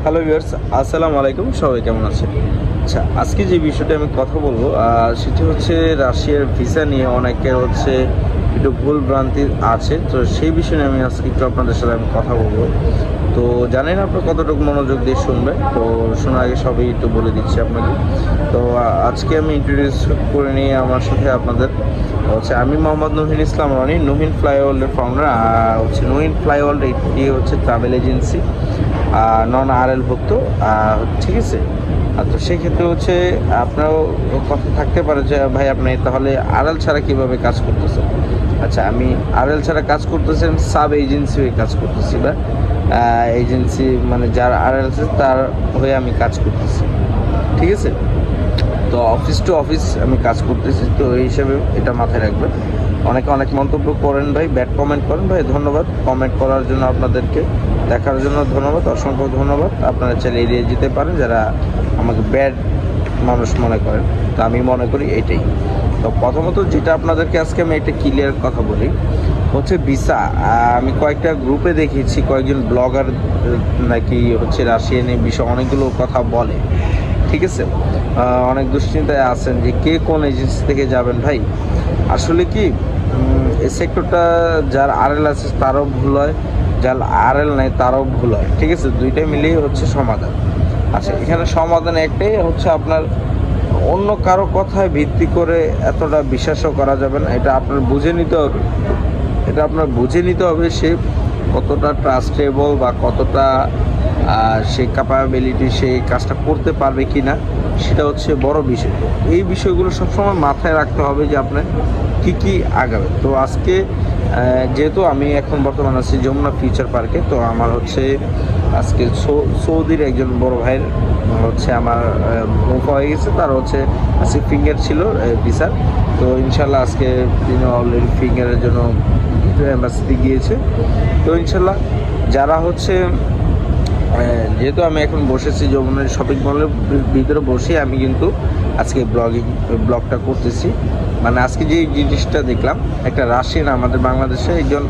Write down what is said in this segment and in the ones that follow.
Hello viewers, আসসালামু আলাইকুম। সবাই কেমন আছেন? আচ্ছা, আজকে যে বিষয়টা আমি কথা বলবো সেটি হচ্ছে রাশিয়ার ভিসা নিয়ে অনেকের হচ্ছে একটু ভুল ভ্রান্তি আছে। তো সেই বিষয় নিয়ে আমি আজকে একটু আপনাদের সাথে আমি কথা বলবো। তো জানেন আপনারা কতটুকু মনোযোগ দিয়ে শুনবেন। তো শোনার আগে সবই একটু বলে দিচ্ছি আপনাকে। তো আজকে আমি ইন্ট্রোডিউস করে নিয়ে আমার সাথে আপনাদের হচ্ছে আমি মোহাম্মদ নহিন ইসলাম রনি, নহিন ফ্লাইওয়ার্ল্ডের ফাউন্ডার। হচ্ছে নহিন ফ্লাইওয়ার্ল্ড এটি হচ্ছে ট্রাভেল এজেন্সি, নন আরএল ভুক্ত। ঠিক আছে। তো সেক্ষেত্রে হচ্ছে আপনারও কথা থাকতে পারে যে ভাই আপনি তাহলে আরএল ছাড়া কীভাবে কাজ করতেছেন। আচ্ছা, আমি আরএল ছাড়া কাজ করতেছি, আমি সাব এজেন্সি হয়ে কাজ করতেছি, বা এজেন্সি মানে যার আরএল আছে তার হয়ে আমি কাজ করতেছি। ঠিক আছে। তো অফিস টু অফিস আমি কাজ করতেছি, তো এই হিসাবে এটা মাথায় রাখবেন। অনেকে অনেক মন্তব্য করেন ভাই, ব্যাড কমেন্ট করেন ভাই, ধন্যবাদ কমেন্ট করার জন্য, আপনাদেরকে দেখার জন্য ধন্যবাদ, অসংখ্য ধন্যবাদ। আপনারা চাইলে এড়িয়ে যেতে পারেন যারা আমাকে ব্যাড মানুষ মনে করেন। তো আমি মনে করি এটাই। তো প্রথমত যেটা আপনাদেরকে আজকে আমি একটা ক্লিয়ার কথা বলি হচ্ছে ভিসা। আমি কয়েকটা গ্রুপে দেখেছি কয়েকজন ব্লগার নাকি হচ্ছে রাশিয়ান বিষয়ে অনেকগুলো কথা বলে। ঠিক আছে। অনেক দুশ্চিন্তায় আছেন যে কে কোন এজেন্সি থেকে যাবেন। ভাই আসলে কি এই সেক্টরটা যার আরএল আছে তারও ভুল হয়, যার আরএল নাই তারও ভুল হয়। ঠিক আছে, দুইটাই মিলিয়ে হচ্ছে সমাধান। আচ্ছা, এখানে সমাধান একটাই হচ্ছে আপনার অন্য কারো কথায় ভিত্তি করে এতটা বিশ্বাসও করা যাবে না। এটা আপনার বুঝে নিতে হবে, সে কতটা ট্রাস্টেবল বা কতটা সে ক্যাপাবিলিটি, সে কাজটা করতে পারবে কি না, সেটা হচ্ছে বড় বিষয়। এই বিষয়গুলো সবসময় মাথায় রাখতে হবে যে আপনার কী আগাবে। তো আজকে যেহেতু আমি এখন বর্তমানে আছি যমুনা ফিউচার পার্কে, তো আমার হচ্ছে আজকে সৌদির একজন বড় ভাইয়ের হচ্ছে আমার মুখ হয়ে গেছে, তার হচ্ছে আজকে ফিঙ্গার ছিল ভিসার। তো ইনশাল্লাহ আজকে তিনি অলরেডি ফিঙ্গারের জন্য অ্যাম্বাসিতে গিয়েছে। তো ইনশাল্লাহ যারা হচ্ছে যেহেতু আমি এখন বসেছি যমুনার শপিং মলের ভিতরে বসে আমি কিন্তু আজকে ব্লগটা করতেছি। মানে আজকে যে জিনিসটা দেখলাম, একটা রাশিয়ান আমাদের বাংলাদেশে একজন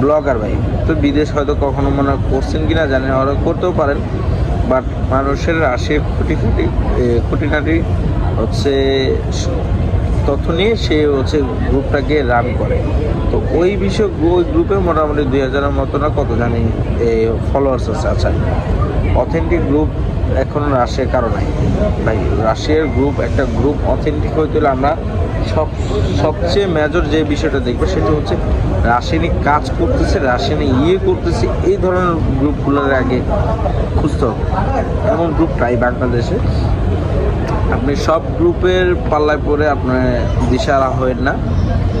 ব্লগার ভাই, তো বিদেশ হয়তো কখনো মনে করছেন কি না জানেন, ওরা করতেও পারেন, বাট মানুষের রাশিয়ার খুঁটিনাটি হচ্ছে তথ্য নিয়ে সে হচ্ছে গ্রুপটাকে রান করে। তো ওই গ্রুপে মোটামুটি 2000-এর মতো না কত জানি ফলোয়ার্স আছে। আচ্ছা, অথেন্টিক গ্রুপ এখনও রাশিয়ার কারো নাই ভাই। রাশিয়ার গ্রুপ, একটা গ্রুপ অথেন্টিক হইতে হলে আমরা সবচেয়ে মেজর যে বিষয়টা দেখবো সেটা হচ্ছে রাসায়নিক কাজ করতেছে, রাসায়নিক করতেছে, এই ধরনের গ্রুপগুলোর আগে খুঁজতে হবে। এমন গ্রুপ নাই বাংলাদেশে। আপনি সব গ্রুপের পাল্লায় পড়ে আপনার দিশারা হবেন না।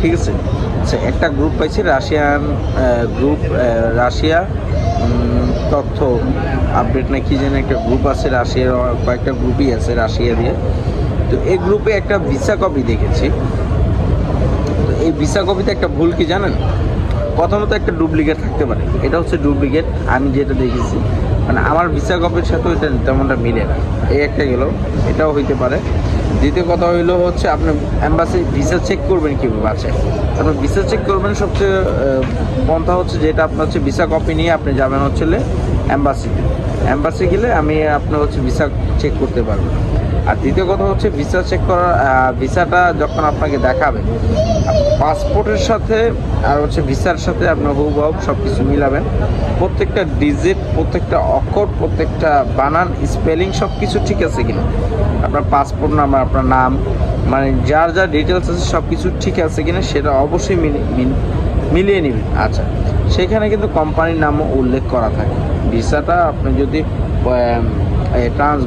ঠিক আছে। আচ্ছা, একটা গ্রুপ পাইছি রাশিয়ান গ্রুপ, রাশিয়া তথ্য আপডেট না কি যেন একটা গ্রুপ আছে, রাশিয়ার কয়েকটা গ্রুপই আছে রাশিয়া দিয়ে। তো এই গ্রুপে একটা ভিসা কপি দেখেছি। তো এই ভিসা কপিতে একটা ভুল কি জানেন, প্রথমত একটা ডুপ্লিকেট থাকতে পারে, এটা হচ্ছে ডুপ্লিকেট আমি যেটা দেখেছি, মানে আমার ভিসা কপির সাথে ওইটা তেমনটা মিলে না, এই একটা গেল, এটাও হইতে পারে। দ্বিতীয় কথা হইলো হচ্ছে আপনি অ্যাম্বাসি ভিসা চেক করবেন কীভাবে আছে, আপনি ভিসা চেক করবেন সবচেয়ে পন্থা হচ্ছে যেটা আপনার হচ্ছে ভিসা কপি নিয়ে আপনি যাবেন হচ্ছে অ্যাম্বাসি গেলে আমি আপনার হচ্ছে ভিসা চেক করতে পারবেন। আর দ্বিতীয় কথা হচ্ছে ভিসা চেক করার ভিসাটা যখন আপনাকে দেখাবে পাসপোর্টের সাথে আর হচ্ছে ভিসার সাথে আপনার হুবহু সব কিছু মিলাবেন। প্রত্যেকটা ডিজিট, প্রত্যেকটা অক্ষর, প্রত্যেকটা বানান, স্পেলিং সব কিছু ঠিক আছে কিনা, আপনার পাসপোর্ট নাম্বার, আপনার নাম, মানে যার যা ডিটেলস আছে সব কিছু ঠিক আছে কিনা সেটা অবশ্যই মিলিয়ে নেবেন। আচ্ছা, সেখানে কিন্তু কোম্পানির নামও উল্লেখ করা থাকে। ভিসাটা আপনি যদি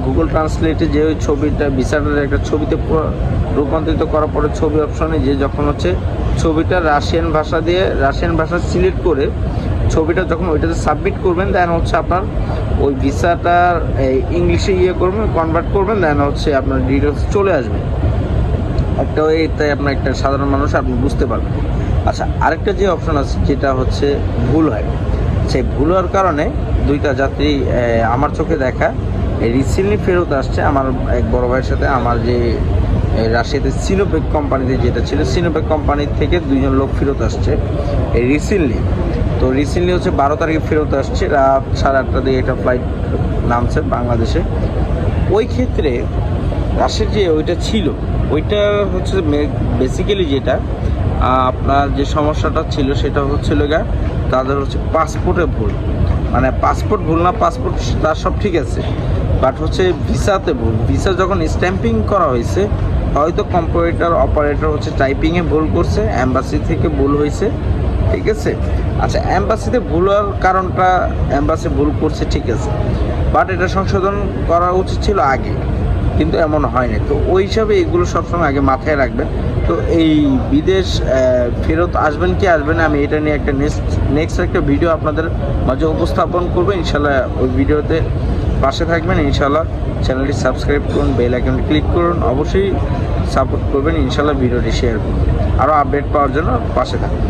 গুগল ট্রান্সলেটে যে ওই ছবিটা ভিসাটার একটা ছবিতে রূপান্তরিত করার পরে ছবি অপশনে যে যখন হচ্ছে ছবিটা রাশিয়ান ভাষা সিলেক্ট করে ছবিটা যখন ওইটাতে সাবমিট করবেন, দেন হচ্ছে আপনার ওই ভিসাটার ইংলিশে করবেন, কনভার্ট করবেন, দেন হচ্ছে আপনার ডিটেলস চলে আসবে একটা ওই, তাই আপনার একটা সাধারণ মানুষ আপনি বুঝতে পারবেন। আচ্ছা, আরেকটা যে অপশন আছে যেটা হচ্ছে ভুল হয়, সেই ভুল হওয়ার কারণে দুইটা যাত্রী আমার চোখে দেখা রিসেন্টলি ফেরত আসছে। আমার এক বড় ভাইয়ের সাথে আমার যে রাশিয়াতে সিনোপেক কোম্পানিতে যেটা ছিল, সিনোপেক কোম্পানির থেকে দুইজন লোক ফেরত আসছে রিসেন্টলি। তো রিসেন্টলি হচ্ছে 12 তারিখে ফেরত আসছে, রাত 8:30 দিয়ে একটা ফ্লাইট নামছে বাংলাদেশে। ওই ক্ষেত্রে রাশের যে ওইটা ছিল, ওইটা হচ্ছে বেসিক্যালি যেটা আপনার যে সমস্যাটা ছিল সেটা হচ্ছিল গা তাদের হচ্ছে পাসপোর্টে ভুল, মানে পাসপোর্ট ভুল না, পাসপোর্ট তার সব ঠিক আছে, বাট হচ্ছে ভিসাতে ভুল। ভিসা যখন স্ট্যাম্পিং করা হয়েছে, হয়তো কম্পিউটার অপারেটর হচ্ছে টাইপিংয়ে ভুল করছে, অ্যাম্বাসি থেকে ভুল হয়েছে, ঠিক আছে। আচ্ছা, অ্যাম্বাসিতে ভুল হওয়ার কারণটা অ্যাম্বাসি ভুল করছে, ঠিক আছে, বাট এটা সংশোধন করা উচিত ছিল আগে, কিন্তু এমন হয়নি। তো ওই হিসাবে এগুলো সবসময় আগে মাথায় রাখবেন। তো এই বিদেশ ফেরত আসবেন কি আসবেন না, আমি এটা নিয়ে একটা নেক্সট একটা ভিডিও আপনাদের মাঝে উপস্থাপন করবো ইনশাল্লাহ। ওই ভিডিওতে পাশে থাকবেন ইনশাল্লাহ। চ্যানেলটি সাবস্ক্রাইব করুন, বেল আইকনে ক্লিক করুন, অবশ্যই সাপোর্ট করবেন ইনশাল্লাহ। ভিডিওটি শেয়ার করুন, আরও আপডেট পাওয়ার জন্য পাশে থাকবেন।